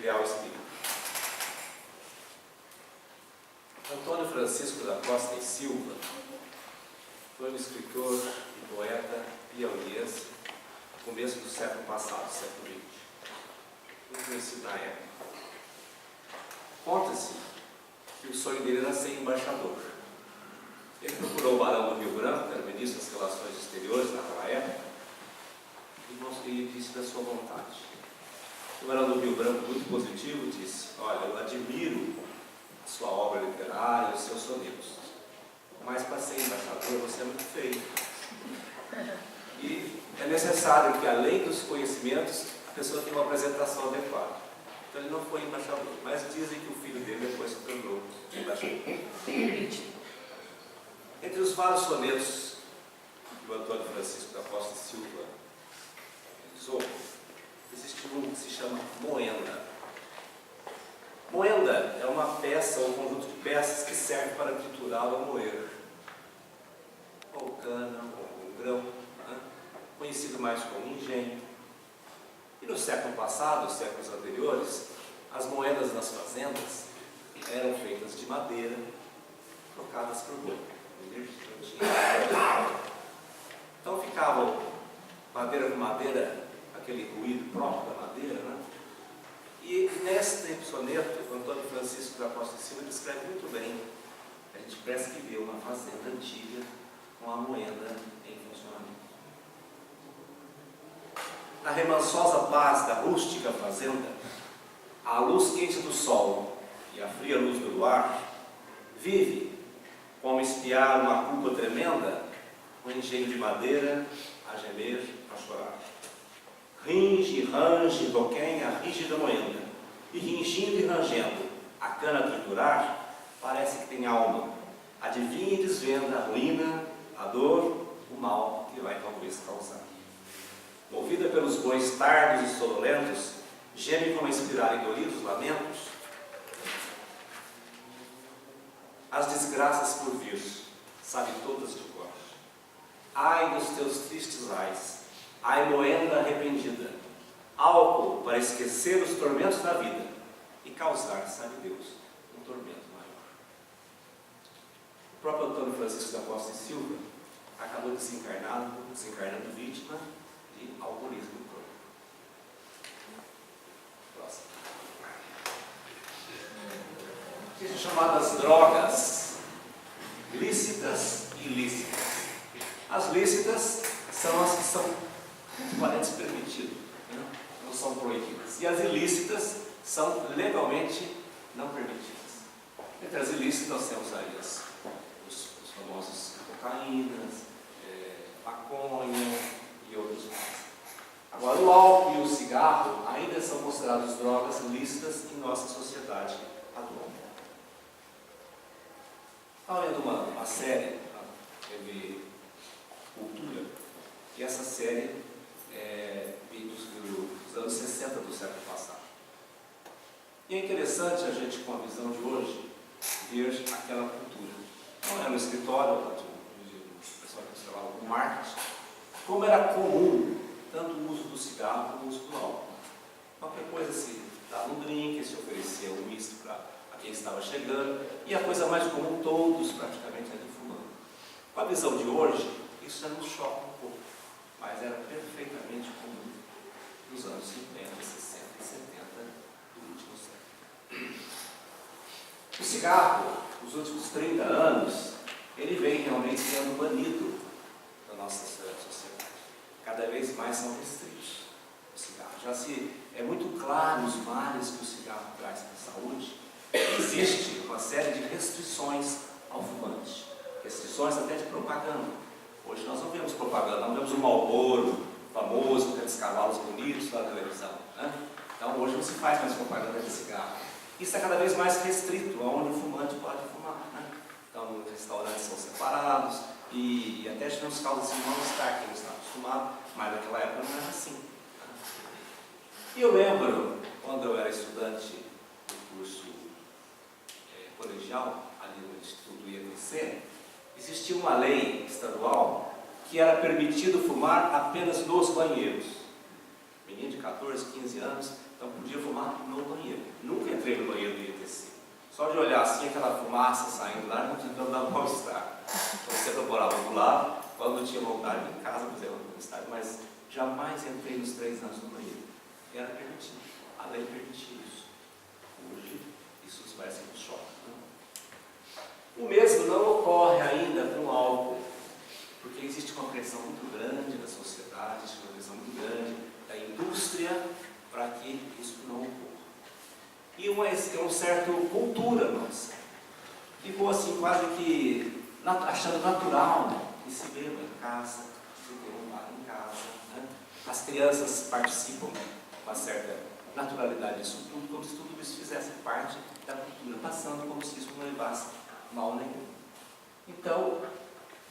Real Espírito. Antônio Francisco da Costa e Silva foi um escritor e poeta piauiense no começo do século passado, século XX. Muito conhecido na época. Conta-se que o sonho dele era ser embaixador. Ele procurou o Barão do Rio Branco, que era o ministro das Relações Exteriores naquela época, e disse da sua vontade. O Barão do Rio Branco, muito positivo, disse: olha, eu admiro a sua obra literária, os seus sonetos, mas para ser embaixador você é muito feio. E é necessário que, além dos conhecimentos, a pessoa tenha uma apresentação adequada. Então ele não foi embaixador, mas dizem que o filho dele depois se tornou embaixador. Entre os vários sonetos que o Antônio Francisco da Costa e Silva realizou, existe um que se chama Moenda. Moenda é uma peça ou um conjunto de peças que serve para triturar ou moer. Ou cana, ou grão, né? Conhecido mais como engenho. E no século passado, os séculos anteriores, as moedas nas fazendas eram feitas de madeira, trocadas por boi. Então ficavam madeira com madeira, aquele ruído próprio da madeira, né? E neste soneto, o Antônio Francisco da Costa e Silva descreve muito bem. A gente parece que vê uma fazenda antiga com a moenda em funcionamento. Na remansosa paz da rústica fazenda, a luz quente do sol e a fria luz do luar, vive, como espiar uma culpa tremenda, um engenho de madeira a gemer, a chorar. Ringe, range, doquém a rígida moenda, e ringindo e rangendo, a cana a triturar, parece que tem alma. Adivinha e desvenda a ruína, a dor, o mal que vai talvez causar. Movida pelos bois tardos e sonolentos, geme como a inspirar em doridos lamentos, as desgraças por vir, sabe todas de cor. Ai dos teus tristes ais, ai moenda arrependida, álcool para esquecer os tormentos da vida e causar, sabe Deus, um tormento maior. O próprio Antônio Francisco da Costa e Silva acabou desencarnando vítima de alcoolismo crônico. Próximo. São chamadas drogas lícitas e ilícitas. As lícitas são as que são equivalentes permitidas, né? Não são proibidas. E as ilícitas são legalmente não permitidas. Entre as ilícitas nós temos aí os famosos cocaínas, maconha e outros mais. Agora, o álcool e o cigarro ainda são considerados drogas lícitas em nossa sociedade atual. Estava vendo uma série na TV Cultura, e essa série dos anos 60 do século passado. E é interessante a gente, com a visão de hoje, ver aquela cultura. Não era no escritório, o pessoal que trabalhava com marketing, como era comum tanto o uso do cigarro como o uso do álcool. Qualquer coisa se dava um drink, se oferecia um misto para quem estava chegando, e a coisa mais comum, todos praticamente ali fumando. Com a visão de hoje, isso já nos choca um pouco, mas era perfeitamente comum nos anos 50, 60 e 70 do último século. O cigarro, nos últimos 30 anos, ele vem realmente sendo banido da nossa sociedade. Cada vez mais são restritos o cigarro. É muito claro os males que o cigarro traz para a saúde. Existe uma série de restrições ao fumante, restrições até de propaganda. Hoje nós não vemos propaganda, não vemos o Marlboro famoso, com aqueles cavalos bonitos na televisão, né? Então hoje não se faz mais propaganda de cigarro. Isso é cada vez mais restrito, onde o fumante pode fumar, né? Então os restaurantes são separados e até tivemos causas de mal-estar, que não está acostumado, mas naquela época não era assim, né? E eu lembro, quando eu era estudante do curso colegial, ali no Instituto IFC, existia uma lei estadual que era permitido fumar apenas nos banheiros. menino de 14, 15 anos, então podia fumar no banheiro. Nunca entrei no banheiro do IETC. Só de olhar assim, aquela fumaça saindo lá, não tinha dado mal-estar. Então, sempre eu morava do lado, quando eu tinha vontade, em casa, fazer mal-estar, mas jamais entrei nos 3 anos no banheiro. Era permitido. A lei permitia isso. Hoje, isso vai ser um choque. O mesmo não ocorre ainda com o álcool, porque existe uma pressão muito grande da sociedade, existe uma pressão muito grande da indústria para que isso não ocorra. E uma certa cultura nossa. Ficou assim, quase que achando natural, né, que se beba em casa, que se ter um bar em casa. Né? As crianças participam com uma certa naturalidade disso tudo, como se tudo isso fizesse parte da cultura, passando como se isso não levasse mal nenhum. Então,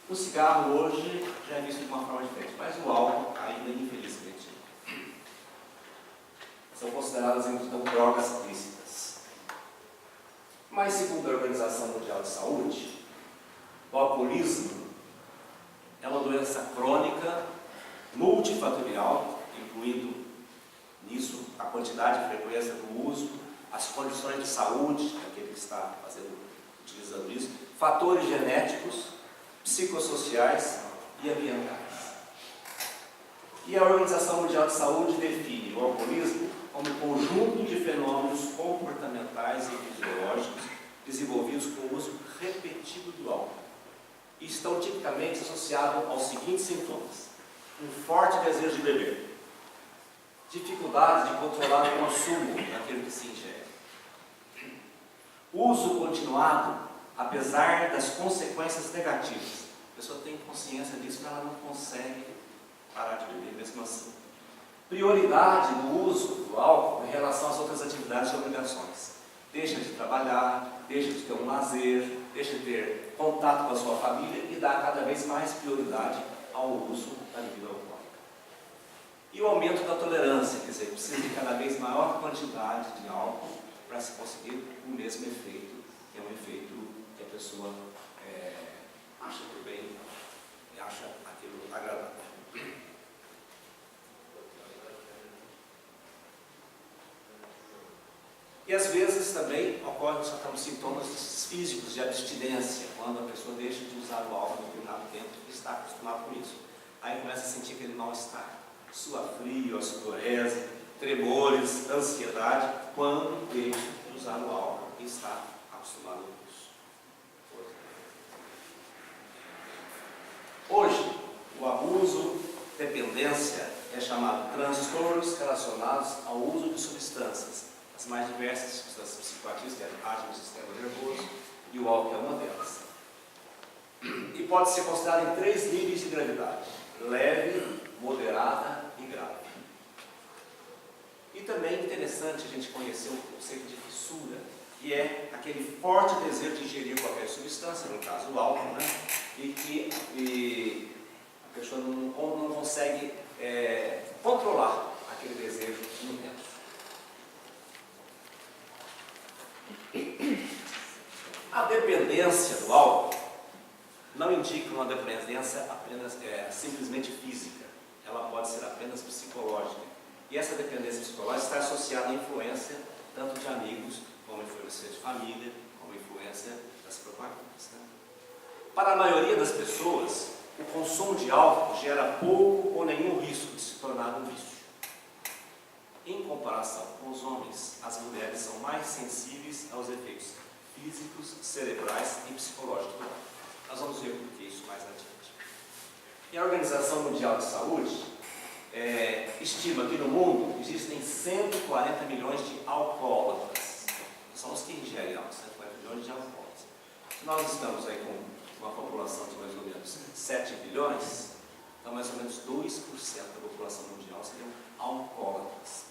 o cigarro hoje já é visto de uma forma diferente, mas o álcool ainda, infelizmente, são consideradas então drogas lícitas. Mas, segundo a Organização Mundial de Saúde, o alcoolismo é uma doença crônica, multifatorial, incluindo nisso a quantidade e frequência do uso, as condições de saúde daquele que está utilizando isso, fatores genéticos, psicossociais e ambientais. E a Organização Mundial de Saúde define o alcoolismo como um conjunto de fenômenos comportamentais e fisiológicos desenvolvidos com o uso repetido do álcool. E estão tipicamente associados aos seguintes sintomas: um forte desejo de beber, dificuldade de controlar o consumo daquilo que se ingere, uso continuado apesar das consequências negativas. A pessoa tem consciência disso, mas ela não consegue parar de beber mesmo assim. Prioridade no uso do álcool em relação às outras atividades e obrigações. Deixa de trabalhar, deixa de ter um lazer, deixa de ter contato com a sua família e dá cada vez mais prioridade ao uso da bebida alcoólica. E o aumento da tolerância, quer dizer, precisa de cada vez maior quantidade de álcool para se conseguir o mesmo efeito, que é um efeito que a pessoa acha por bem e acha aquilo agradável. E às vezes também ocorrem sintomas físicos de abstinência, quando a pessoa deixa de usar o álcool no determinado tempo e está acostumado com isso. Aí começa a sentir aquele mal-estar, suor frio, a sudorese, tremores, ansiedade, quando deixa de usar o álcool e está acostumado com isso. Hoje, o abuso, dependência, é chamado transtornos relacionados ao uso de substâncias. As mais diversas substâncias psicoativas que agem no sistema nervoso, e o álcool é uma delas. E pode ser considerado em 3 níveis de gravidade: leve, moderada e grave. E também é interessante a gente conhecer o conceito de fissura, que é aquele forte desejo de ingerir qualquer substância, no caso o álcool, né? E que a pessoa não consegue controlar aquele desejo intenso. A dependência do álcool não indica uma dependência apenas simplesmente física, ela pode ser apenas psicológica. E essa dependência psicológica está associada à influência tanto de amigos, como influência de família, como influência das propagandas. Né? Para a maioria das pessoas, o consumo de álcool gera pouco ou nenhum risco de se tornar um vício. Em comparação com os homens, as mulheres são mais sensíveis aos efeitos físicos, cerebrais e psicológicos. Nós vamos ver por que isso mais adiante. E a Organização Mundial de Saúde estima que no mundo existem 140 milhões de alcoólatras. São os que ingerem álcool, 140 milhões de alcoólatras. Se nós estamos aí com uma população de mais ou menos 7 bilhões, então mais ou menos 2% da população mundial seriam alcoólatras.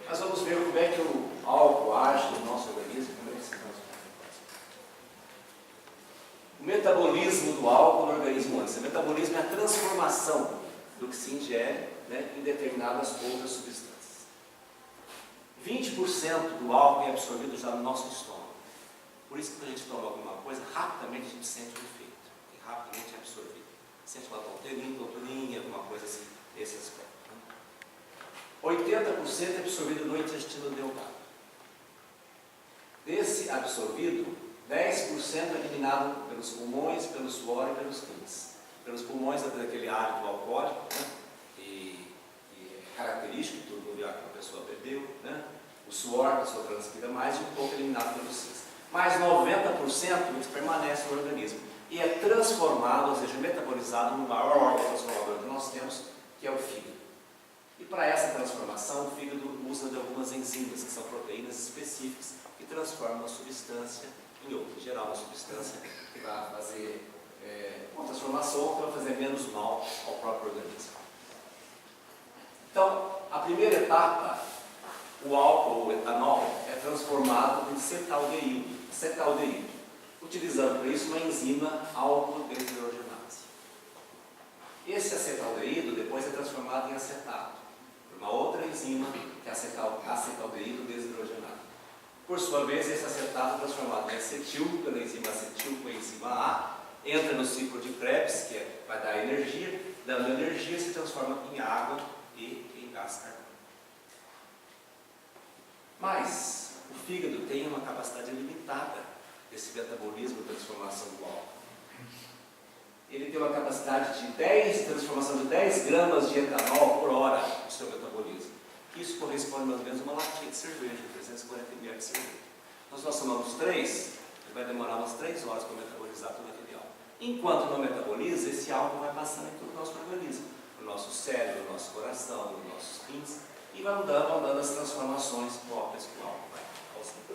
Nós vamos ver como é que o álcool age no nosso organismo. O metabolismo do álcool no organismo humano. O metabolismo é a transformação do que se ingere, né, em determinadas outras substâncias. 20% do álcool é absorvido já no nosso estômago. Por isso que quando a gente toma alguma coisa, rapidamente a gente sente o efeito. E rapidamente é absorvido. Sente uma tonturinha, alguma coisa assim, esse aspecto. Né? 80% é absorvido no intestino delgado. Desse absorvido, 10% é eliminado pelos pulmões, pelo suor e pelos rins. Pelos pulmões é daquele hálito alcoólico, né? E é característico, todo mundo já que a pessoa bebeu, né? O suor, a pessoa transpira mais e um pouco eliminado pelos rins. Mas 90% eles permanecem no organismo e é transformado, ou seja, metabolizado no maior órgão transformador que nós temos, que é o fígado. E para essa transformação, o fígado usa de algumas enzimas, que são proteínas específicas, que transformam uma substância em outra. Em geral, uma substância que vai fazer uma transformação que vai fazer menos mal ao próprio organismo. Então, a primeira etapa, o álcool, o etanol, é transformado em cetaldeído, utilizando para isso uma enzima álcool-desidrogenase. Esse acetaldeído depois é transformado em acetato, por uma outra enzima, que é acetaldeído desidrogenado. Por sua vez, esse acetato é transformado em acetil, pela enzima acetil com a enzima A, entra no ciclo de Krebs, que vai dar energia, dando energia se transforma em água e em gás carbônico. Mas o fígado tem uma capacidade limitada desse metabolismo de transformação do álcool. Ele tem uma capacidade de transformação de 10 gramas de etanol por hora no seu metabolismo. Isso corresponde mais ou menos a uma latinha de cerveja, 340 ml de cerveja. Então, se nós tomamos 3, ele vai demorar umas 3 horas para metabolizar todo aquele álcool. Enquanto não metaboliza, esse álcool vai passando em todo o nosso organismo, no nosso cérebro, no nosso coração, nos nossos rins, e vai andando as transformações próprias que o álcool vai causando.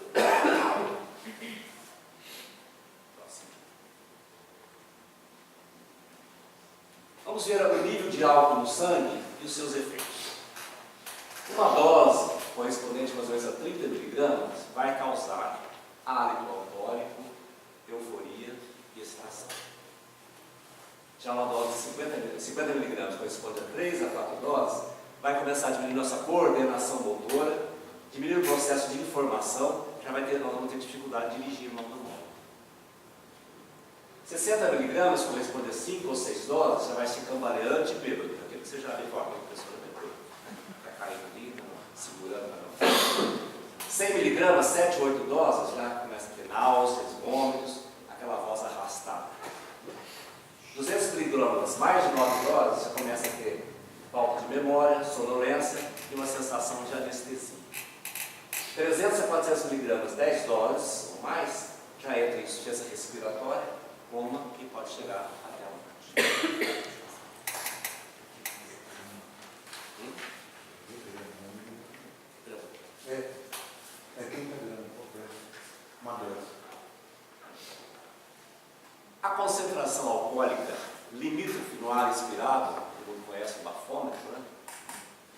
Vamos ver o nível de álcool no sangue e os seus efeitos. Uma dose correspondente mais ou menos a 30 mg vai causar hálito alcoólico, euforia e excitação. Já uma dose de 50 mg corresponde a 3 a 4 doses, vai começar a diminuir nossa coordenação motora, diminuir o processo de informação, nós vamos ter dificuldade de dirigir uma automóvel. 60 mg corresponde a 5 ou 6 doses, já vai se cambaleante e bêbado, aquilo que você já viu com a pessoa bêbada. Está caindo ali, segurando. 100 mg, 7 ou 8 doses, já começa a ter náuseas, vômitos, aquela voz arrastada. 200 mg, mais de 9 doses, já começa a ter falta de memória, sonolência e uma sensação de anestesia. 300 a 400 mg, 10 doses ou mais, já entra em insuficiência respiratória, coma e pode chegar até a morte. A concentração alcoólica limítrofe no ar expirado, todo mundo conhece o bafômetro, né?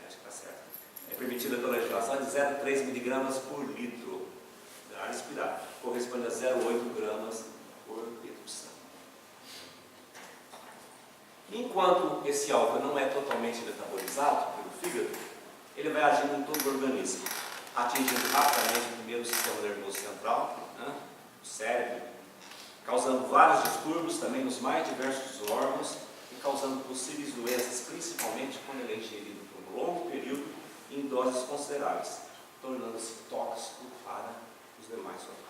Acho que está certo. É permitida pela legislação de 0,3 mg por litro de ar expirado, corresponde a 0,8 gramas por litro de sangue. Enquanto esse álcool não é totalmente metabolizado pelo fígado, ele vai agindo em todo o organismo, atingindo rapidamente primeiro o sistema nervoso central, né, o cérebro, causando vários distúrbios também nos mais diversos órgãos e causando possíveis doenças, principalmente quando ele é ingerido por um longo período em doses consideráveis, tornando-se tóxico para os demais órgãos.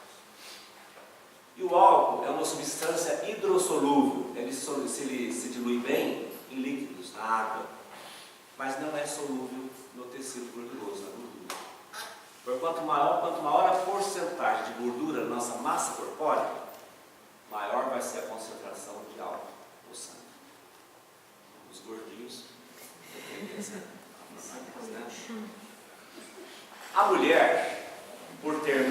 E o álcool é uma substância hidrossolúvel, ele se dilui bem em líquidos, na água, mas não é solúvel no tecido gorduroso, na gordura. Quanto maior a porcentagem de gordura na nossa massa corpórea, maior vai ser a concentração de álcool no sangue. Os gordinhos têm tendência a né? A mulher, por ter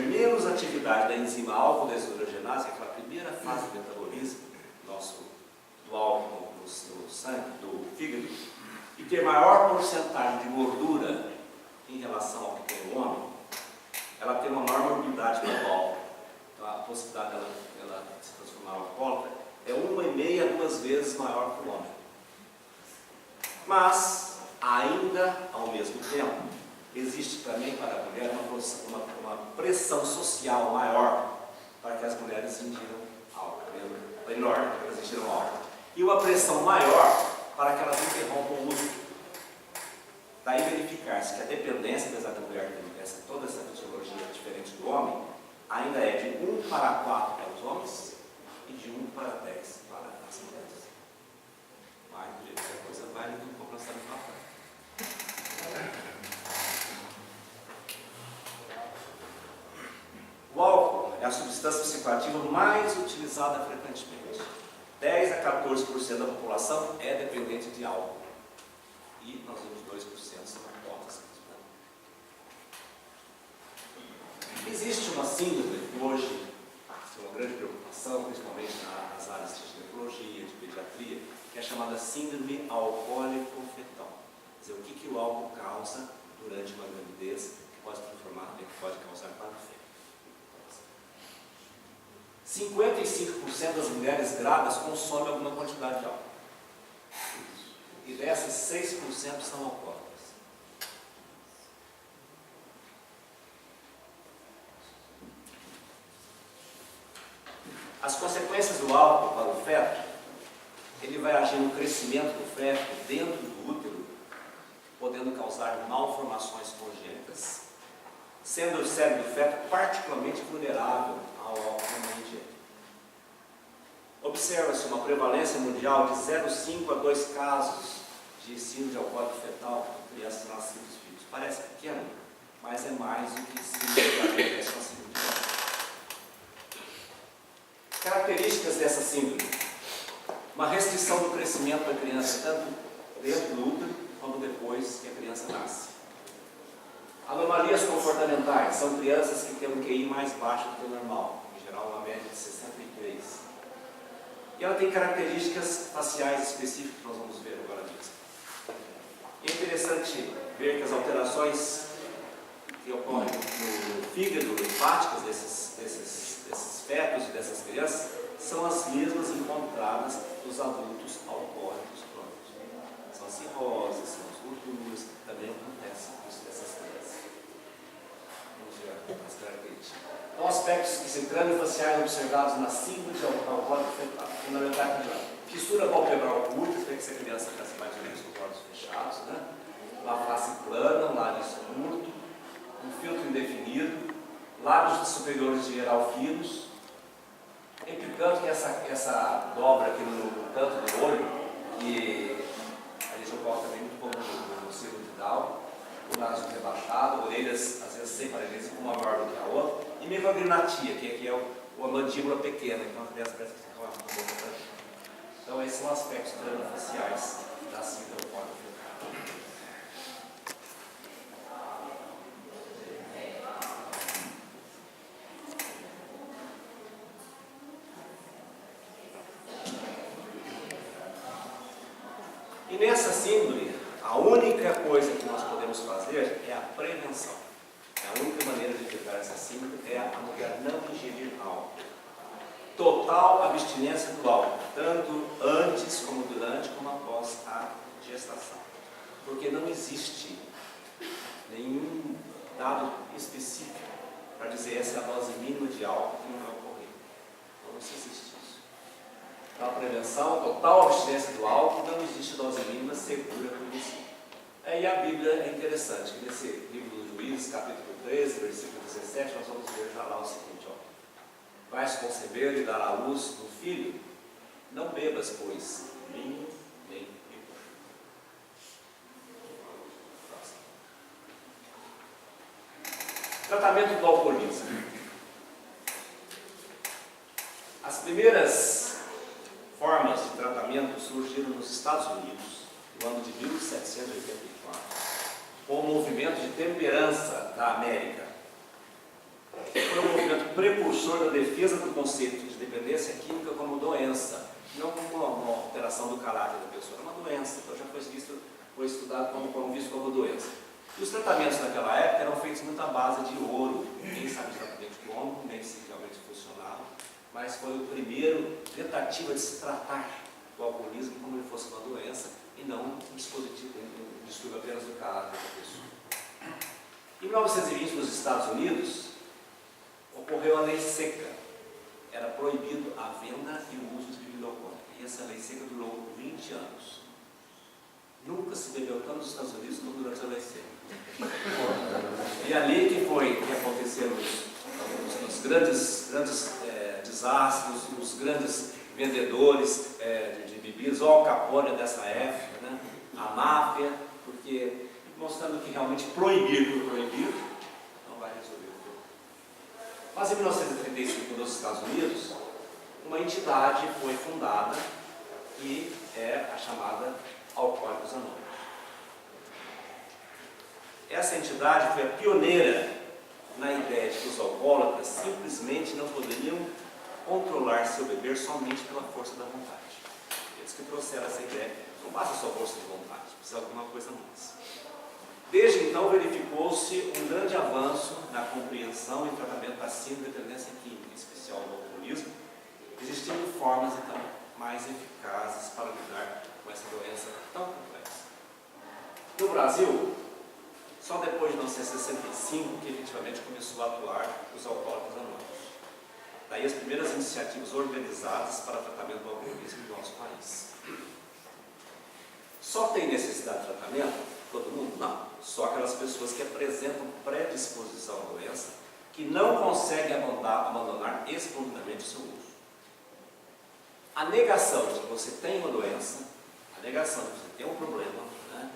menos atividade da enzima álcool-desidrogenase, aquela primeira fase do metabolismo do álcool no sangue, do fígado, e ter maior porcentagem de gordura em relação ao que tem o homem, ela tem uma maior morbidade pelo álcool. Então a possibilidade dela se transformar em alcoólatra é 1,5 a 2 vezes maior que o homem. Mas, ainda ao mesmo tempo, existe também para a mulher uma pressão social maior para que as mulheres ingiram álcool, menor, para que elas ingiram álcool. e uma pressão maior para que elas interrompam o uso. Daí verificar-se que a dependência, apesar da mulher ter toda essa fisiologia diferente do homem, ainda é de 1 para 4 para os homens e de 1 para 10 para as mulheres. Mas do jeito que a coisa vai, daqui a pouco nós estamos para frente. O álcool é a substância psicoativa mais utilizada frequentemente. 10 a 14% da população é dependente de álcool. E nós vemos 2% são alcoólatras. Existe uma síndrome que hoje é uma grande preocupação, principalmente nas áreas de ginecologia, de pediatria, que é chamada síndrome alcoólico-fetal. Quer dizer, o que o álcool causa durante uma gravidez, que pode transformar, que pode causar parto. 55% das mulheres grávidas consomem alguma quantidade de álcool. E dessas, 6% são alcoólatras. As consequências do álcool para o feto, ele vai agir no crescimento do feto dentro do útero, podendo causar malformações congênitas, sendo o cérebro do feto particularmente vulnerável ao álcool na ingestão. Observa-se uma prevalência mundial de 0,5 a 2 casos de síndrome alcoólico fetal em crianças nascidas vivas. Parece pequeno, mas é mais do que síndrome que acontece com a síndrome de álcool. Características dessa síndrome: uma restrição do crescimento da criança, tanto dentro do útero quanto depois que a criança nasce. Anomalias comportamentais: são crianças que têm um QI mais baixo do que o normal, em geral uma média de 63. E ela tem características faciais específicas que nós vamos ver agora mesmo. É interessante ver que as alterações que ocorrem no fígado, linfáticas desses fetos e dessas crianças, são as mesmas encontradas nos adultos alcoólicos crônicos. São as cirroses, são os gordures, também acontece isso dessas crianças. Vamos ver as características. Então, aspectos crânio-faciais observados na síndrome de alcoólico fetal. Fundamental: fissura palpebral curta, tem que ser criança com mais ou menos com os olhos fechados, né? Uma face plana, um nariz curto, um filtro indefinido, lábios superiores de geral finos. Implicando que essa dobra aqui no canto do olho, que a gente ocorre também muito comum no síndrome de Down, o nariz rebaixado, orelhas às vezes sem paralisia, uma maior do que a outra, e micrognatia, que aqui é a mandíbula pequena, então a criança parece que tem uma boca para aqui. Então esses são aspectos crânio-faciais da síndrome alcoólica fetal. E nessa síndrome, a única coisa que nós podemos fazer é a prevenção. A única maneira de evitar essa síndrome é a mulher não ingerir álcool. Total abstinência do álcool, tanto antes como durante, como após a gestação. Porque não existe nenhum dado específico para dizer essa é a dose mínima de álcool que não vai ocorrer. Então não existe isso. Então a prevenção, total abstinência do álcool, não existe dose mínima segura por isso. E a Bíblia é interessante, que nesse livro dos Juízes, capítulo 13, versículo 17, nós vamos ver já lá o seguinte: vais conceber e dar à luz um filho, não bebas, pois, vinho nem licor. Tratamento do alcoolismo. As primeiras formas de tratamento surgiram nos Estados Unidos, no ano de 1784, com o movimento de temperança da América. Foi um movimento precursor da defesa do conceito de dependência química como doença, não como uma alteração do caráter da pessoa, é uma doença, então já foi estudado como visto como doença. E os tratamentos naquela época eram feitos muito à base de ouro, ninguém sabe exatamente como, nem se realmente funcionava, mas foi o primeiro tentativa de se tratar o alcoolismo como ele fosse uma doença e não um dispositivo, um distúrbio apenas do caráter da pessoa. Em 1920, nos Estados Unidos, ocorreu a lei seca. Era proibido a venda e o uso de bebida alcoólica. E e essa lei seca durou 20 anos. Nunca se bebeu tanto nos Estados Unidos como durante a lei seca. E ali que aconteceram os grandes desastres, os grandes vendedores de bebidas, o Al Capone dessa época, né? A máfia, porque mostrando que realmente proibir por proibir não vai resolver o problema. Mas em 1935, nos Estados Unidos, uma entidade foi fundada que é a chamada Alcoólicos Anônimos. Essa entidade foi a pioneira na ideia de que os alcoólatras simplesmente não poderiam controlar seu beber somente pela força da vontade. Eles que trouxeram essa ideia, não basta só força de vontade, precisa de alguma coisa mais. Desde então verificou-se um grande avanço na compreensão e tratamento da síndrome de dependência química, em especial do alcoolismo, existindo formas então mais eficazes para lidar com essa doença tão complexa. No Brasil, só depois de 1965 que efetivamente começou a atuar os alcoólicos anônimos. Daí as primeiras iniciativas organizadas para o tratamento do alcoolismo no nosso país. Só tem necessidade de tratamento? Todo mundo? Não. Só aquelas pessoas que apresentam predisposição à doença, que não conseguem abandonar espontaneamente o seu uso. A negação de que você tem uma doença, a negação de que você tem um problema, né,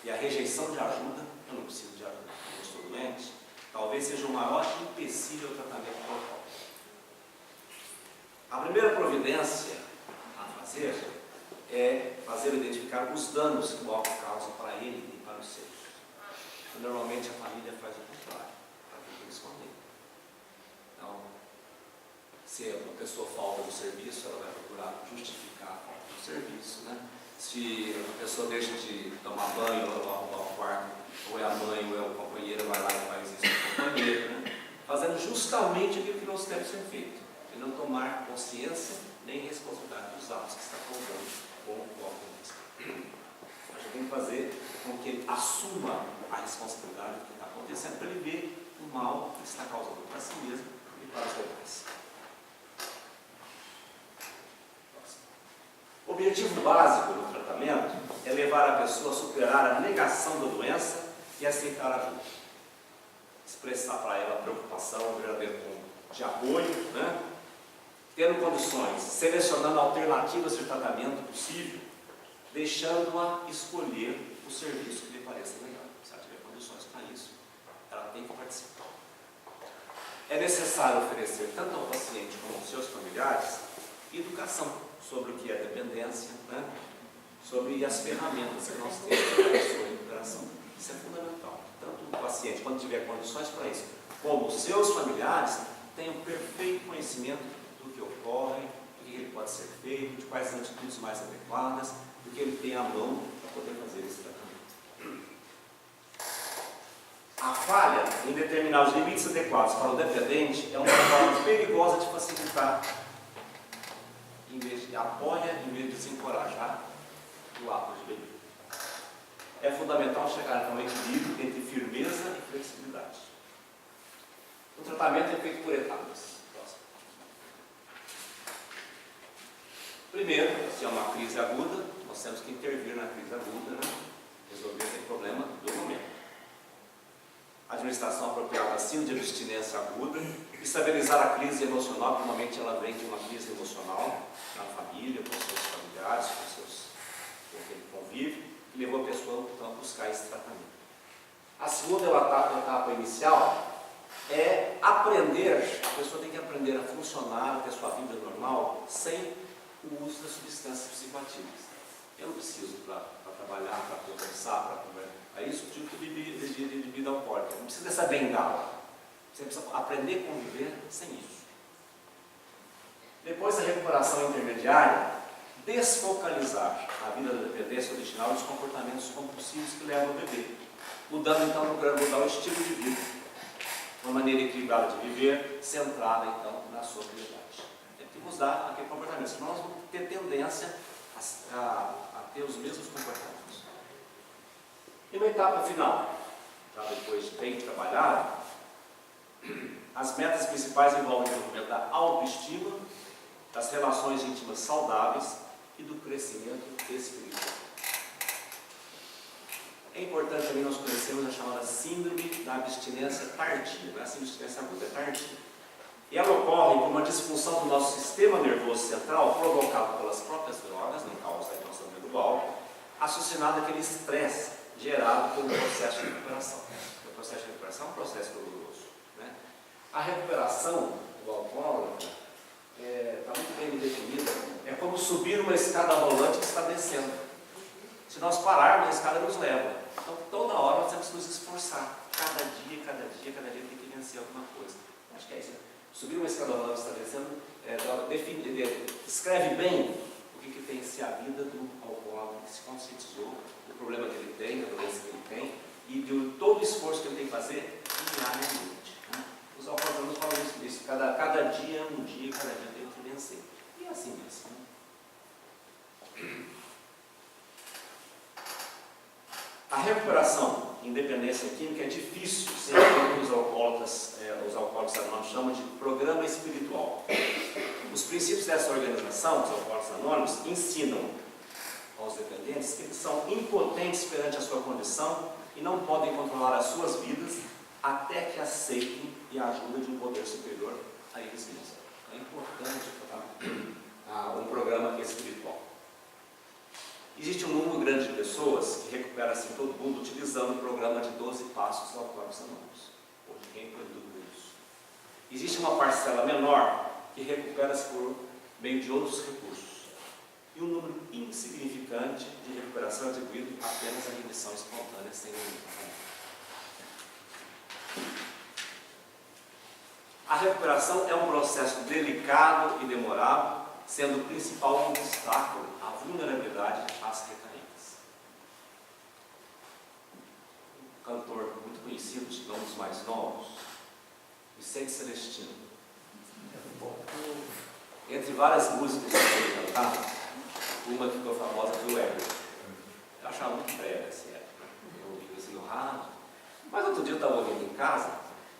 e a rejeição de ajuda, eu não preciso de ajuda, eu estou doente, talvez seja o maior empecilho ao tratamento do alcoólico. A primeira providência a fazer é fazer identificar os danos que o álcool causa para ele e para os seus. Normalmente a família faz o contrário, para tentar esconder. Então, se a pessoa falta do serviço, ela vai procurar justificar a falta do serviço, né? Se a pessoa deixa de tomar banho ou arrumar o quarto, ou é a mãe ou é o companheiro, vai lá e faz isso com o companheiro, né? Fazendo justamente aquilo que não deve ser feito, e não tomar consciência nem responsabilidade dos atos que está causando com o alcoolismo. A gente tem que fazer com que ele assuma a responsabilidade do que está acontecendo, para ele ver o mal que está causando para si mesmo e para os demais. O objetivo básico do tratamento é levar a pessoa a superar a negação da doença e aceitar a ajuda. Expressar para ela a preocupação, um verdadeiro ponto de apoio, né? Tendo condições, selecionando alternativas de tratamento possível, deixando-a escolher o serviço que lhe pareça melhor. Se ela tiver condições para isso, ela tem que participar. É necessário oferecer tanto ao paciente como aos seus familiares educação sobre o que é dependência, né? Sobre as ferramentas que nós temos para a sua recuperação. Isso é fundamental. Tanto o paciente, quando tiver condições para isso, como os seus familiares, tenham perfeito conhecimento do que ocorre, do que ele pode ser feito, de quais as atitudes mais adequadas, do que ele tem à mão para poder fazer esse tratamento. A falha em determinar os limites adequados para o dependente é uma forma perigosa de facilitar, em vez de apoia, em vez de desencorajar o ato de beber. É fundamental chegar a um equilíbrio entre firmeza e flexibilidade. O tratamento é feito por etapas. Primeiro, se é uma crise aguda, nós temos que intervir na crise aguda, né? Resolver esse problema do momento. Administração apropriada assim de abstinência aguda, estabilizar a crise emocional, que normalmente ela vem de uma crise emocional na família, com seus familiares, com quem ele convive, que levou a pessoa então, a buscar esse tratamento. A segunda etapa inicial é aprender, a pessoa tem que aprender a funcionar, a ter sua vida normal, sem o uso das substâncias psicoativas. Eu não preciso para trabalhar, para conversar, para conversar. É isso o tipo de bebida alcoólica. Não precisa dessa bengala. Você precisa aprender a conviver sem isso. Depois da recuperação intermediária, desfocalizar a vida da dependência original dos comportamentos compulsivos que levam ao beber. Mudando então, procurando mudar o estilo de vida. Uma maneira equilibrada de viver, centrada então na sobriedade. Tem que mudar aquele comportamento, senão nós vamos ter tendência a ter os mesmos comportamentos. E na etapa final, já depois de bem trabalhado, as metas principais envolvem o desenvolvimento da autoestima, das relações íntimas saudáveis, e do crescimento espiritual. É importante também nós conhecermos a chamada síndrome da abstinência tardia, não é assim abstinência aguda, é tardia. E ela ocorre por uma disfunção do nosso sistema nervoso central, provocado pelas próprias drogas, no caso da nossa do álcool, associado àquele estresse gerado pelo processo de recuperação. O processo de recuperação é um processo doloroso, né? A recuperação do alcoólatra está muito bem definida, é como subir uma escada rolante que está descendo. Se nós pararmos, a escada nos leva. Então, toda hora nós temos que nos esforçar. Cada dia tem que vencer alguma coisa. Acho que é isso. Subir uma escada rolante que está descendo, descreve bem o que tem sido a vida do alcoólatra, que se conscientizou do problema que ele tem, da doença que ele tem, e de todo o esforço que ele tem que fazer diariamente. Né? Os alcoólatras falam isso. Cada dia é um dia, cada dia tem que vencer. E é assim mesmo. Né? A recuperação em dependência química é difícil, sem que os alcoólatras anônimos chamam de programa espiritual. Os princípios dessa organização, os alcoólatras anônimos, ensinam aos dependentes que eles são impotentes perante a sua condição e não podem controlar as suas vidas até que aceitem e a ajuda de um poder superior a eles mesmos. É importante um programa espiritual. Existe um número grande de pessoas que recupera assim todo mundo utilizando o programa de 12 passos dos alcoólatras anônimos. Hoje ninguém põe dúvida disso. Existe uma parcela menor que recupera-se por meio de outros recursos. E um número insignificante de recuperação atribuído apenas à remissão espontânea sem nenhum tratamento. A recuperação é um processo delicado e demorado, sendo o principal obstáculo a vulnerabilidade às recaídas. Um cantor muito conhecido, um dos mais novos, Vicente Celestino. Entre várias músicas que ele cantava, uma que ficou famosa foi o Hélio. Eu achava muito breve essa época. Eu ouvi assim no rádio. Mas outro dia eu estava ouvindo em casa,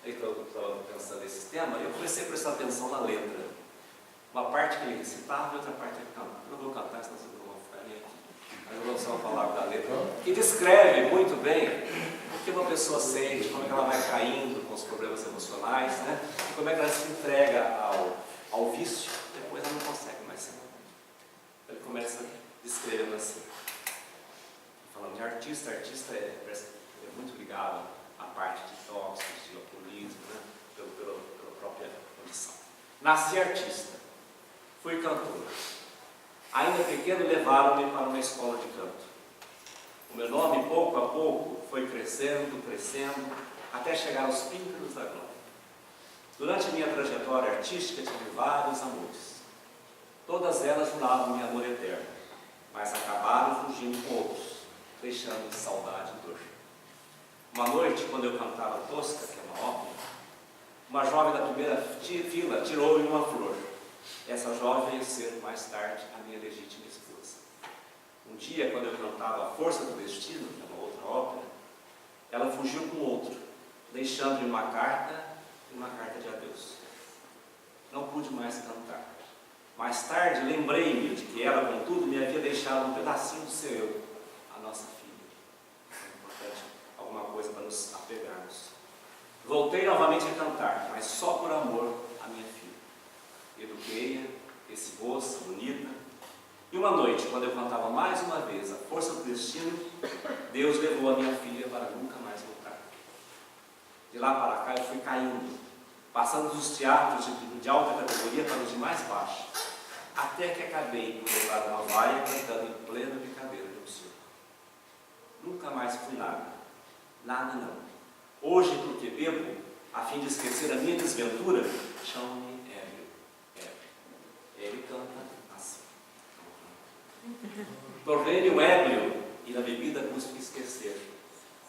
eu estava pensando nesse tema, e eu comecei a prestar atenção na letra. Uma parte que ele recitava e outra parte que ele cantava. Eu não vou cantar, senão vocês não vão ficar nem aqui. Mas eu vou só falar da letra, que descreve muito bem o que uma pessoa sente, como é que ela vai caindo com os problemas emocionais, né? E como é que ela se entrega ao vício, depois ela não consegue mais ser. Ele começa descrevendo assim. Falando de artista é muito ligado à parte de tóxicos, de alcoolismo, né? pela própria condição. Nasci artista. Fui cantor. Ainda pequeno levaram-me para uma escola de canto. O meu nome, pouco a pouco, foi crescendo, até chegar aos píncaros da glória. Durante minha trajetória artística tive vários amores. Todas elas juravam-me amor eterno, mas acabaram fugindo com outros, deixando de saudade e dor. Uma noite, quando eu cantava Tosca, que é uma ópera, uma jovem da primeira fila tirou-me uma flor. Essa jovem veio ser, mais tarde, a minha legítima esposa. Um dia, quando eu cantava A Força do Destino, que é uma outra ópera, ela fugiu com outro, deixando-me uma carta e uma carta de adeus. Não pude mais cantar. Mais tarde, lembrei-me de que ela, contudo, me havia deixado um pedacinho do seu eu, a nossa filha. É importante alguma coisa para nos apegarmos. Voltei novamente a cantar, mas só por amor à minha filha. Eduquei-a, esse moça, bonita. E uma noite, quando eu cantava mais uma vez A Força do Destino, Deus levou a minha filha para nunca mais voltar. De lá para cá eu fui caindo, passando dos teatros de alta categoria para os de mais baixo, até que acabei por levar uma vaia cantando em plena brincadeira de um circo. Nunca mais fui nada. Nada não. Hoje, porque bebo, a fim de esquecer a minha desventura, chamo-me Hélio. Ele canta assim. Tornei-me um ébrio e na bebida busco esquecer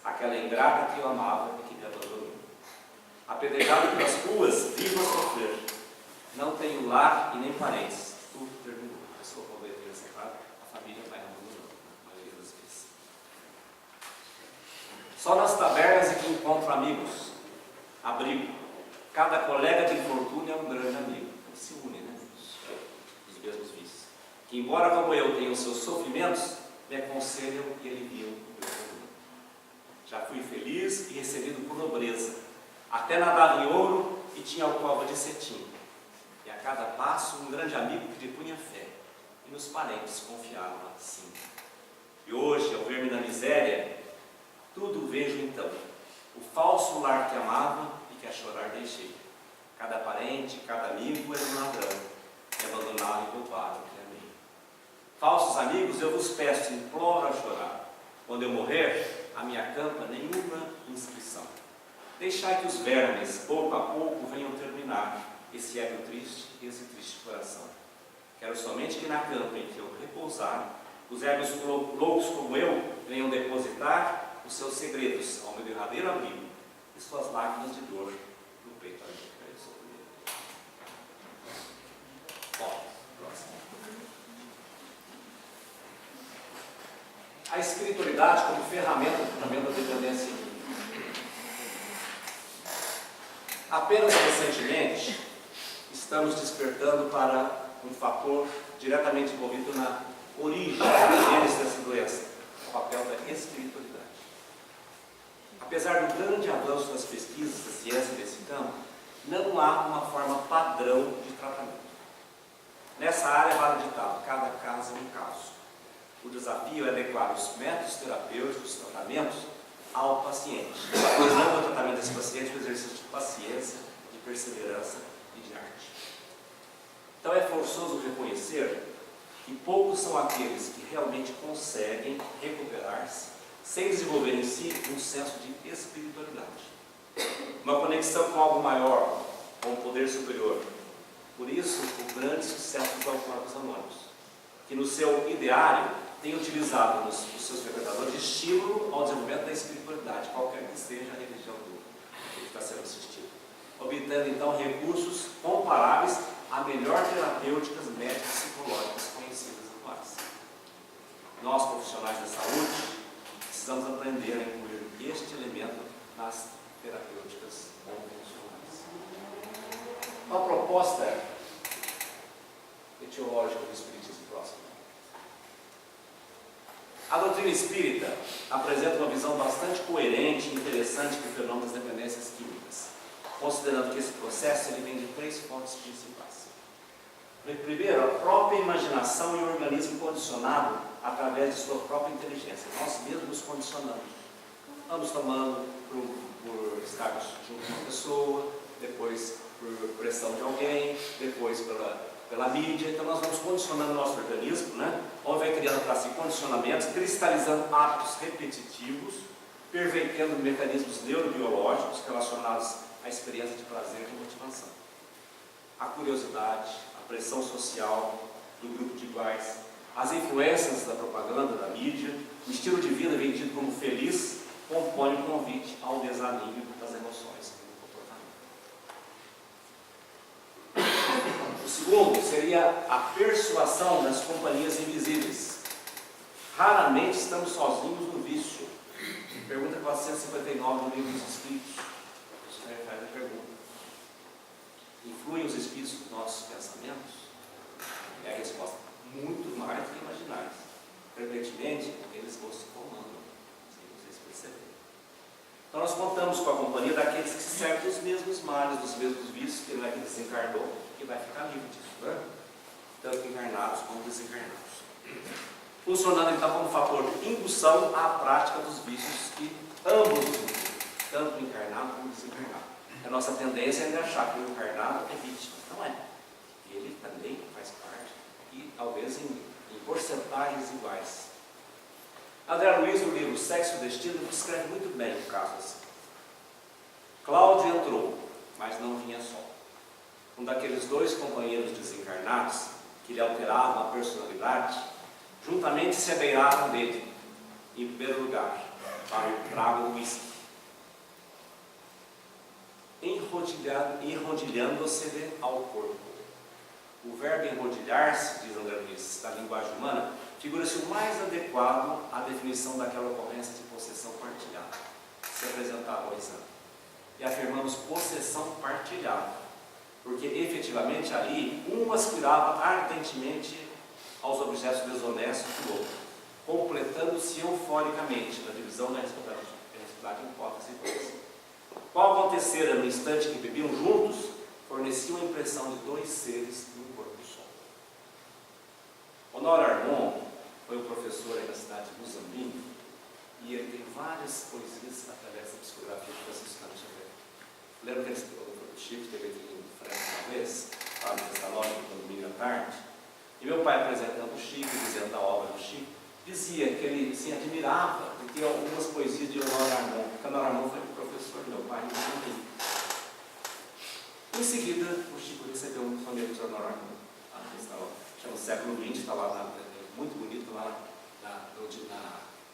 aquela ingrata que eu amava e que me abandonou. Apedrejado pelas ruas, vivo a sofrer. Não tenho lar e nem parentes. Tudo terminou. A pessoa poderia ter separado, a família vai abandonar, na maioria das vezes. Só nas tabernas é que encontro amigos, abrigo. Cada colega de infortúnio é um grande amigo. Eles se unem, né? Os mesmos vícios. que, embora como eu tenha os seus sofrimentos, me aconselham e aliviam o meu caminho. Já fui feliz e recebido por nobreza, até nadava em ouro e tinha alcova de cetim. E a cada passo um grande amigo que lhe punha fé, e nos parentes confiaram assim. E hoje, ao ver-me na miséria, tudo vejo então, o falso lar que amava e que a chorar deixei. Cada parente, cada amigo era um ladrão, e abandonaram e roubaram o que amei. Falsos amigos, eu vos peço, imploro a chorar. Quando eu morrer, a minha campa nenhuma inscrição. Deixai que os vermes, pouco a pouco, venham terminar esse ego triste e esse triste coração. Quero somente que na campa em que eu repousar, os egos loucos como eu venham depositar os seus segredos ao meu derradeiro abrigo e suas lágrimas de dor no peito ali. Bom, próximo. A espiritualidade como ferramenta do tratamento da dependência química. Apenas recentemente estamos despertando para um fator diretamente envolvido na origem dessa doença, o papel da espiritualidade. Apesar do grande avanço das pesquisas da ciência nesse campo, não há uma forma padrão de tratamento. Nessa área vale o ditado, cada caso é um caso. O desafio é adequar os métodos terapêuticos, os tratamentos, ao paciente, pois não o tratamento desse paciente é um exercício de paciência, de perseverança e de arte. Então é forçoso reconhecer que poucos são aqueles que realmente conseguem recuperar-se sem desenvolver em si um senso de espiritualidade, uma conexão com algo maior, com um poder superior. Por isso, o grande sucesso dos Alcoólicos Anônimos, que no seu ideário tem utilizado os seus frequentadores de estímulo ao desenvolvimento da espiritualidade, qualquer que seja a religião que está sendo assistido, obtendo então recursos comparáveis a melhor terapêuticas médicas e psicológicas conhecidas atuais. Nós, profissionais da saúde, precisamos aprender a incluir este elemento nas terapêuticas convencionais. Uma proposta etiológica do Espiritismo próximo. A doutrina espírita apresenta uma visão bastante coerente e interessante do fenômeno das dependências químicas, considerando que esse processo ele vem de 3 fontes principais. Primeiro, a própria imaginação e o organismo condicionado através de sua própria inteligência. Nós mesmos nos condicionamos. Vamos tomando por estarmos junto com uma pessoa, depois por pressão de alguém, depois pela mídia. Então nós vamos condicionando o nosso organismo, né? Ou vai criando para si condicionamentos, cristalizando hábitos repetitivos, pervertendo mecanismos neurobiológicos relacionados à experiência de prazer e motivação. A curiosidade, a pressão social do grupo de iguais, as influências da propaganda, da mídia, o estilo de vida vendido como feliz, compõe o convite ao desalinho das emoções no comportamento. O segundo seria a persuasão das companhias invisíveis. Raramente estamos sozinhos no vício. Pergunta 459 do Livro dos Espíritos. Isso faz a pergunta. Influem os espíritos nos nossos pensamentos? É a resposta: muito mais do que imaginários. Frequentemente, eles vão se formando, sem vocês perceberem. Então nós contamos com a companhia daqueles que se servem dos mesmos males, dos mesmos vícios, que não é que desencarnou, que vai ficar livre disso, né? Tanto encarnados como desencarnados. Funcionando então como fator de indução à prática dos vícios que ambos usam, tanto o encarnado como o desencarnado. A nossa tendência é achar que o encarnado é vítima. Não é. Ele também faz parte, e talvez em porcentagens iguais. André Luiz, no livro Sexo e Destino, descreve muito bem o caso assim. Cláudio entrou, mas não vinha só. Um daqueles 2 companheiros desencarnados, que lhe alteravam a personalidade, juntamente se abeiraram dele, em primeiro lugar, para o trago do uísque, enrodilhando-se ao corpo. O verbo enrodilhar-se, diz André Luiz, da linguagem humana, figura-se o mais adequado à definição daquela ocorrência de possessão partilhada, se apresentava ao exame. E afirmamos possessão partilhada, porque efetivamente ali um aspirava ardentemente aos objetos desonestos do outro, completando-se euforicamente na divisão da responsabilidade em hipótese e coisa. Qual acontecera no instante que bebiam juntos, forneciam a impressão de dois seres num corpo só. Honório Armond foi o professor aí na cidade de Muzambinho, e ele tem várias poesias através da psicografia de Francisco Xavier. Lembro que o Chico esteve aqui em França uma vez, lá no Tessalônica, no domingo à tarde, e meu pai apresentando o Chico, dizendo da obra do Chico, dizia que ele se admirava de ter algumas poesias de Honório Armond, porque Honório Armond foi o professor do meu pai em Muzambinho. Em seguida, o Chico recebeu um soneto de Honório Armond, chama o século XX, está lá, muito bonito lá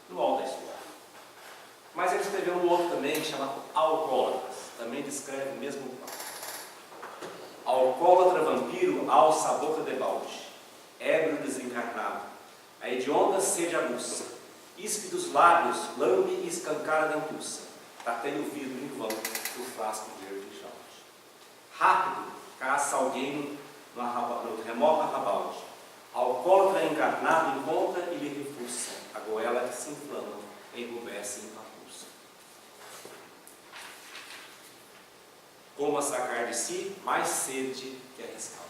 no alto da escola. Mas ele escreveu um outro também, chamado Alcoólatras, também descreve o mesmo plano. Alcoólatra vampiro alça a boca de balde, ébrio desencarnado, a hedionda sede aguça, íspidos lábios, lambe e escancara a dentuça, tateia o vidro em vão do frasco verde e jaude. Rápido caça alguém no remoto arrabalde, alcoólatra encarnado encontra e lhe refuça, a goela que se inflama, enrubesce e empapulsa. Como a sacar de si, mais sede que a rescalde.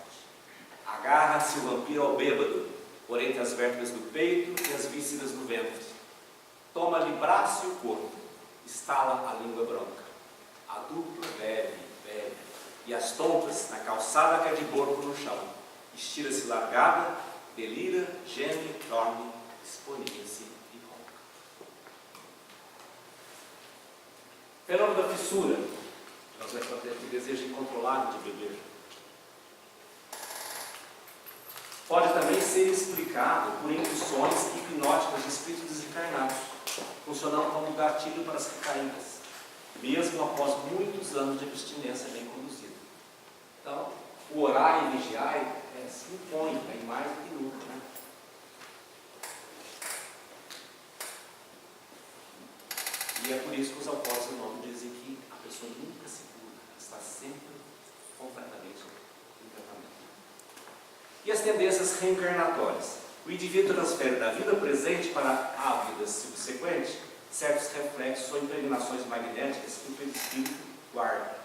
Agarra-se o vampiro ao bêbado, por entre as vértebras do peito e as vísceras do ventre. Toma-lhe braço e o corpo, estala a língua branca. A dupla bebe, bebe, e as tontas na calçada cai de bordo no chão. Estira-se largada, delira, geme, dorme, exponia-se e ronca. Fenômeno da fissura. Nós vamos ter o desejo incontrolável de beber. Pode também ser explicado por induções hipnóticas de espíritos desencarnados, funcionando como gatilho para as recaídas, mesmo após muitos anos de abstinência bem conduzida. Então, o orar e vigiar se impõe aí mais do que nunca, né? E é por isso que os alcoólicos anônimos dizem que a pessoa nunca se cura, está sempre completamente em tratamento. E as tendências reencarnatórias? O indivíduo transfere da vida presente para a vida subsequente certos reflexos ou impregnações magnéticas que o perispírito guarda.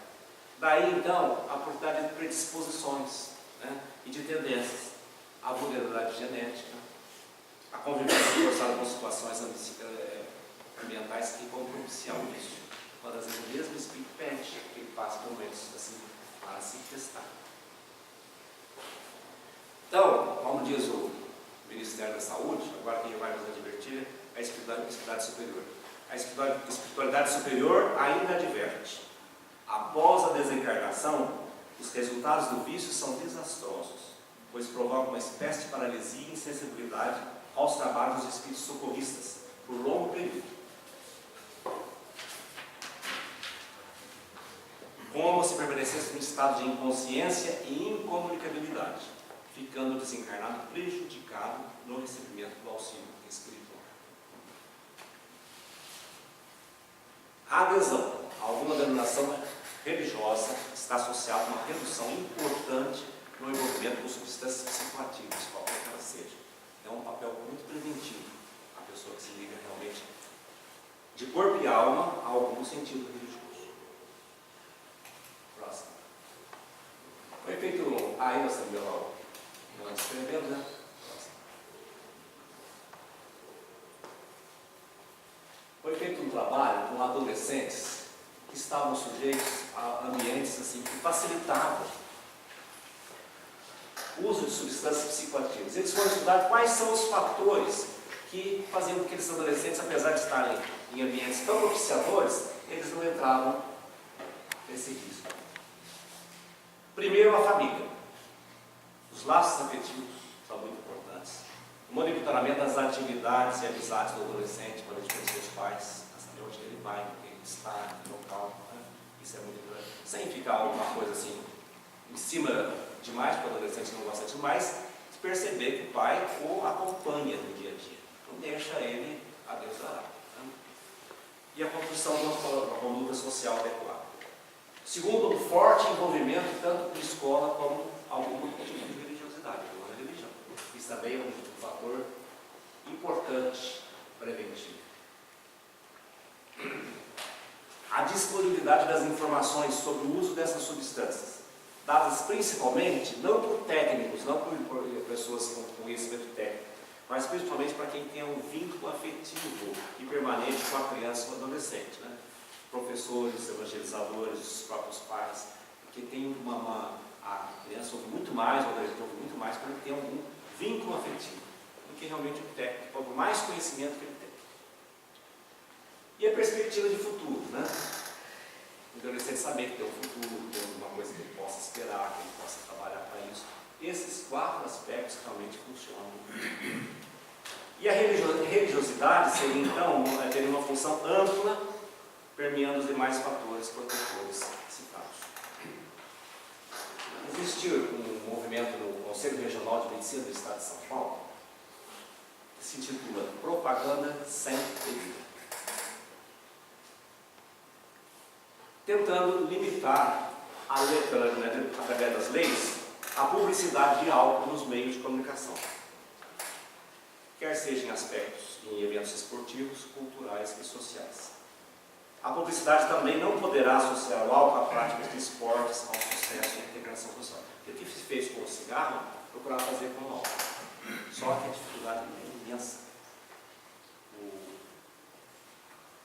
Daí, então, a oportunidade de predisposições, né, e de tendências, a vulnerabilidade genética, a convivência forçada com situações ambientais que vão propiciar isso. Quando às vezes o mesmo espírito pede que ele passe por momentos assim para se testar. Então, como diz o Ministério da Saúde, agora quem vai nos advertir é a espiritualidade superior. A espiritualidade superior ainda adverte. Após a desencarnação, os resultados do vício são desastrosos, pois provocam uma espécie de paralisia e insensibilidade aos trabalhos dos espíritos socorristas por longo período. Como se permanecesse num estado de inconsciência e incomunicabilidade, ficando desencarnado prejudicado no recebimento do auxílio espiritual. A adesão a alguma denominação religiosa está associada a uma redução importante no envolvimento com substâncias psicoativas, qualquer que ela seja. É um papel muito preventivo a pessoa que se liga realmente de corpo e alma a algum sentido religioso. Próximo. Foi feito aí nós estamos escrevendo, né? Foi feito um trabalho com adolescentes que estavam sujeitos a ambientes assim, que facilitavam o uso de substâncias psicoativas. Eles foram estudar quais são os fatores que faziam com que aqueles adolescentes, apesar de estarem em ambientes tão propiciadores, eles não entravam nesse risco. Primeiro, a família. Os laços afetivos são muito importantes. O monitoramento das atividades e amizades do adolescente, quando ele conhece os pais, a saber onde ele vai, onde ele está, no local, né? Isso é muito importante. Sem ficar alguma coisa assim em cima demais, porque o adolescente não gosta demais, perceber que o pai o acompanha no dia a dia, não deixa ele a Deus dará. Né? E a construção de uma conduta social adequada. Segundo, um forte envolvimento tanto com a escola como algum tipo de religiosidade, alguma religião. Isso Isso também é um fator importante preventivo. A disponibilidade das informações sobre o uso dessas substâncias, dadas principalmente, não por técnicos, não por pessoas com conhecimento técnico, mas principalmente para quem tem um vínculo afetivo e permanente com a criança ou adolescente, né? Professores, evangelizadores, os próprios pais, porque tem a criança ouve muito mais, o adolescente ouve muito mais, quando ele tem algum vínculo afetivo, do que realmente o técnico, por mais conhecimento que ele tem. E a perspectiva de futuro, né? O adolescente saber que tem um futuro, tem alguma coisa que ele possa esperar, que ele possa trabalhar para isso. Esses 4 aspectos realmente funcionam. E a religiosidade seria, então, teria uma função ampla, permeando os demais fatores protetores citados. Existiu um movimento no Conselho Regional de Medicina do Estado de São Paulo, que se intitula Propaganda Sem Perigo, tentando limitar, através das leis, a publicidade de álcool nos meios de comunicação, quer seja em aspectos, em eventos esportivos, culturais e sociais. A publicidade também não poderá associar o álcool à prática de esportes, ao sucesso e à integração social. O que se fez com o cigarro, procurar fazer com o álcool. Só que a dificuldade é imensa.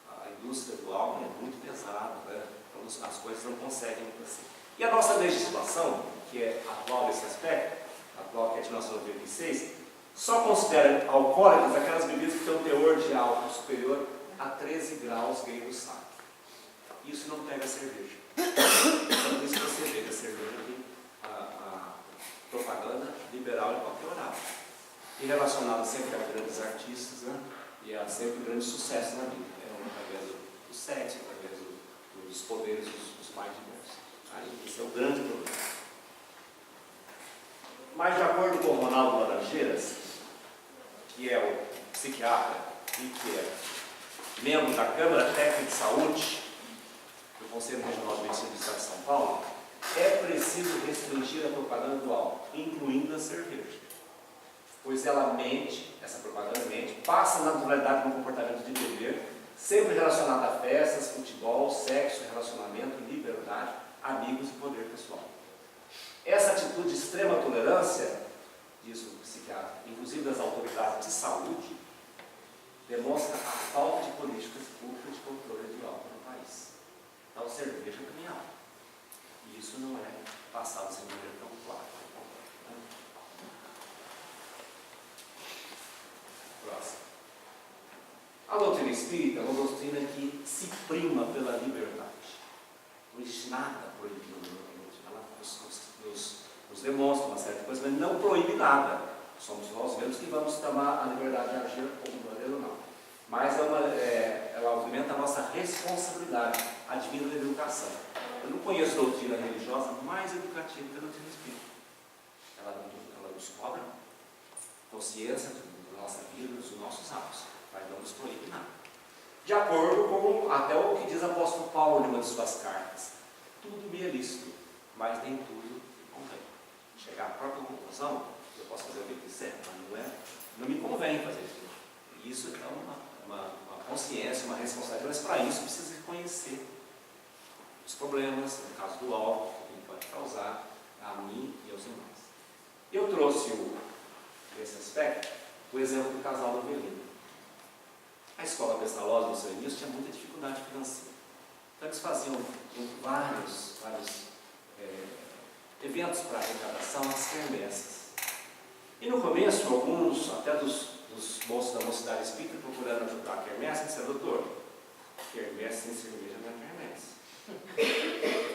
A indústria do álcool é muito pesada, né? Então as coisas não conseguem muito assim. E a nossa legislação, que é atual nesse aspecto, atual que é de 1996, só considera alcoólicas aquelas bebidas que têm um teor de álcool superior a 13 graus do saque. Isso não pega a cerveja. Então, isso você vê a cerveja tem a propaganda liberal em qualquer horário. E relacionada sempre a grandes artistas, né? E a sempre grande sucesso na vida. Através do sexo, através dos poderes dos mais diversos. Aí, esse é o grande problema. Mas, de acordo com o Ronaldo Laranjeiras, que é o psiquiatra e que é membro da Câmara Técnica de Saúde do Conselho Regional de Medicina do Estado de São Paulo, é preciso restringir a propaganda do álcool, incluindo a cerveja. Pois ela mente, essa propaganda mente, passa a naturalidade no comportamento de beber, sempre relacionado a festas, futebol, sexo, relacionamento, liberdade, amigos e poder pessoal. Essa atitude de extrema tolerância, diz o psiquiatra, inclusive das autoridades de saúde, demonstra a falta de políticas públicas de controle de álcool no país. Então, cerveja também é álcool. E isso não é passado sem maneira tão clara. Né? Próximo. A doutrina espírita é uma doutrina que se prima pela liberdade. Não existe nada proibido na doutrina. Ela nos demonstra uma certa coisa, mas não proíbe nada. Somos nós mesmos que vamos tomar a liberdade de agir como maneira ou não. Mas ela aumenta a nossa responsabilidade advinda da educação. Eu não conheço doutrina religiosa mais educativa que a doutrina espírita. Ela nos cobra consciência da nossa vida, dos nossos atos, mas não nos proíbe nada. De acordo com até o que diz o apóstolo Paulo em uma de suas cartas. Tudo me é lícito, mas nem tudo me convém. Chegar à própria conclusão, eu posso fazer o que quiser, mas não me convém fazer isso. E isso é uma consciência, uma responsabilidade, mas para isso precisa conhecer os problemas, no caso do álcool, que ele pode causar a mim e aos demais. Eu trouxe, nesse aspecto, o exemplo do casal do Avelino. A escola Pestalozzi, no seu início, tinha muita dificuldade financeira. Então eles faziam vários eventos para arrecadação, as quermesses. E no começo, alguns, até dos moços da mocidade espírita, procurando ajudar a quermesse, disseram: doutor, quermesse sem cerveja não é quermesse.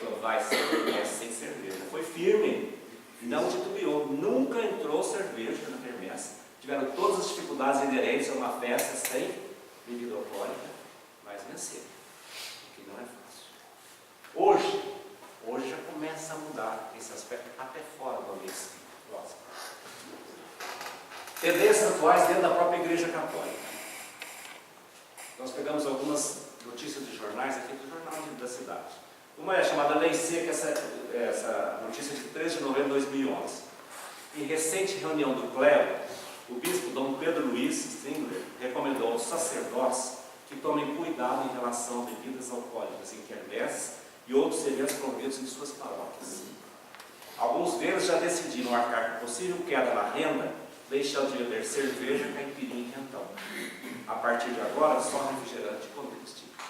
Não vai ser quermesse sem cerveja. Foi firme, não titubeou, nunca entrou cerveja na quermesse. Tiveram todas as dificuldades inerentes a uma festa sem bebida alcoólica, mas venceram, o que não é fácil. Hoje já começa a mudar esse aspecto até fora do ambiente espírita. Tendências atuais dentro da própria Igreja Católica. Nós pegamos algumas notícias de jornais aqui, do jornal da cidade. Uma é chamada Lei Seca, essa notícia de 13 de novembro de 2011. Em recente reunião do clero, o bispo Dom Pedro Luiz Stringler recomendou aos sacerdotes que tomem cuidado em relação a bebidas alcoólicas em quermesses e outros eventos promovidos em suas paróquias. Alguns deles já decidiram arcar com possível queda na renda, deixando de beber cerveja, caipirinha e quentão. A partir de agora, só refrigerante e comidas típicas.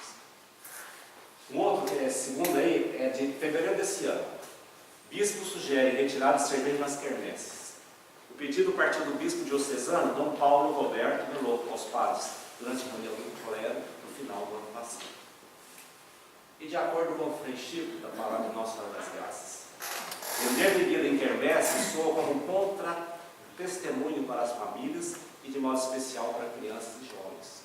Um outro, segundo aí, é de fevereiro desse ano. Bispo sugere retirada de cerveja nas quermesses. O pedido partiu do bispo diocesano, Dom Paulo Roberto Meloto, aos padres, durante a reunião do clero, no final do ano passado. E de acordo com o Frei Chico, da palavra de Nossa Senhora das Graças, vender bebida em quermesse soa como um contra-testemunho para as famílias e de modo especial para crianças e jovens.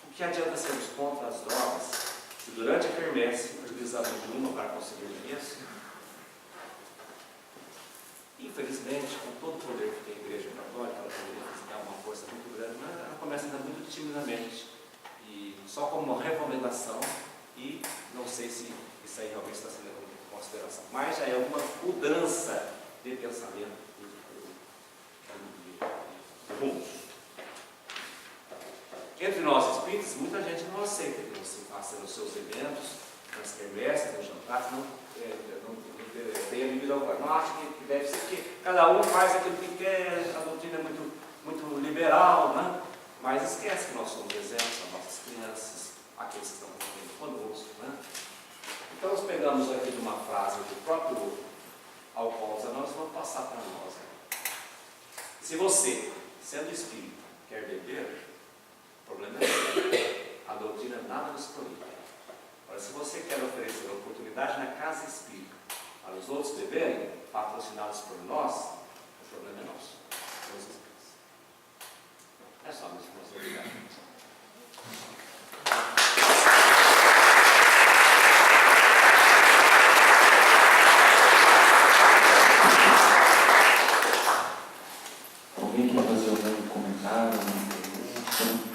O que adianta sermos contra as drogas se durante a quermesse utilizamos de uma para conseguir dinheiro? Infelizmente, com todo o poder que tem a Igreja Católica, ela poderia dar uma força muito grande, mas ela começa ainda muito timidamente, e só como uma recomendação, e não sei se isso aí realmente está sendo levado em consideração, mas já é uma mudança de pensamento de rumos. Entre nós espíritas, muita gente não aceita que você faça nos seus eventos, nas quermesses, nos jantares, não tenha bebida alcoólica. Não acho que deve ser, porque cada um faz aquilo que quer, a doutrina é muito liberal, né? Mas esquece que nós somos exemplos, as nossas crianças, aqueles que estão vivendo conosco, né? Então nós pegamos aqui de uma frase do próprio alcoólatra, nós vamos passar para nós. Se você, sendo espírita, quer beber, o problema é seu. A doutrina nada nos proíbe. Agora, se você quer oferecer a oportunidade na casa espírita para os outros beberem, patrocinados por nós, o problema é nosso. É só isso que nós obrigamos. Alguém quer fazer algum comentário, alguma pergunta?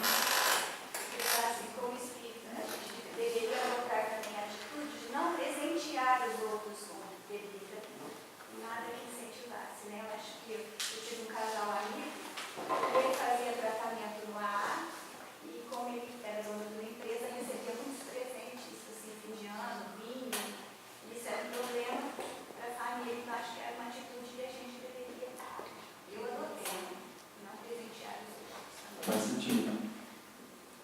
Como espírita, a gente deveria adotar também a atitude de não presentear os outros com bebida, nada que incentivasse, né? Eu acho que eu tive um casal amigo, ele fazia tratamento no ar e, como ele era dono de uma empresa, recebia muitos presentes, assim, fim de ano, vinho, e isso era um problema para a família, então acho que era uma atitude que a gente deveria dar. Eu adotei, não presentear os outros também. Faz sentido.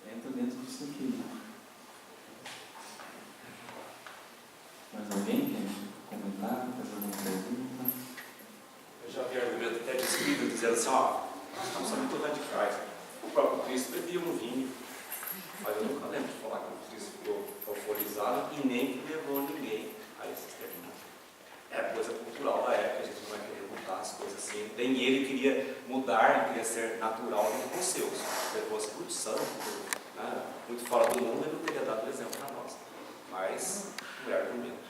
Entra dentro disso aqui. Mais alguém quer comentar, fazer alguma pergunta? Eu já vi argumento até de espírito dizendo assim, ó, nós estamos sendo muito radicais. O próprio Cristo bebia um vinho, mas eu nunca lembro de falar que o Cristo ficou alcoolizado e nem que levou ninguém a esse extermínio. É coisa cultural da época, a gente não vai querer mudar as coisas assim. Nem ele queria mudar, ele queria ser natural com os seus. Se ele fosse muito santo, muito fora do mundo, ele não teria dado exemplo para nós. Mas não é argumento.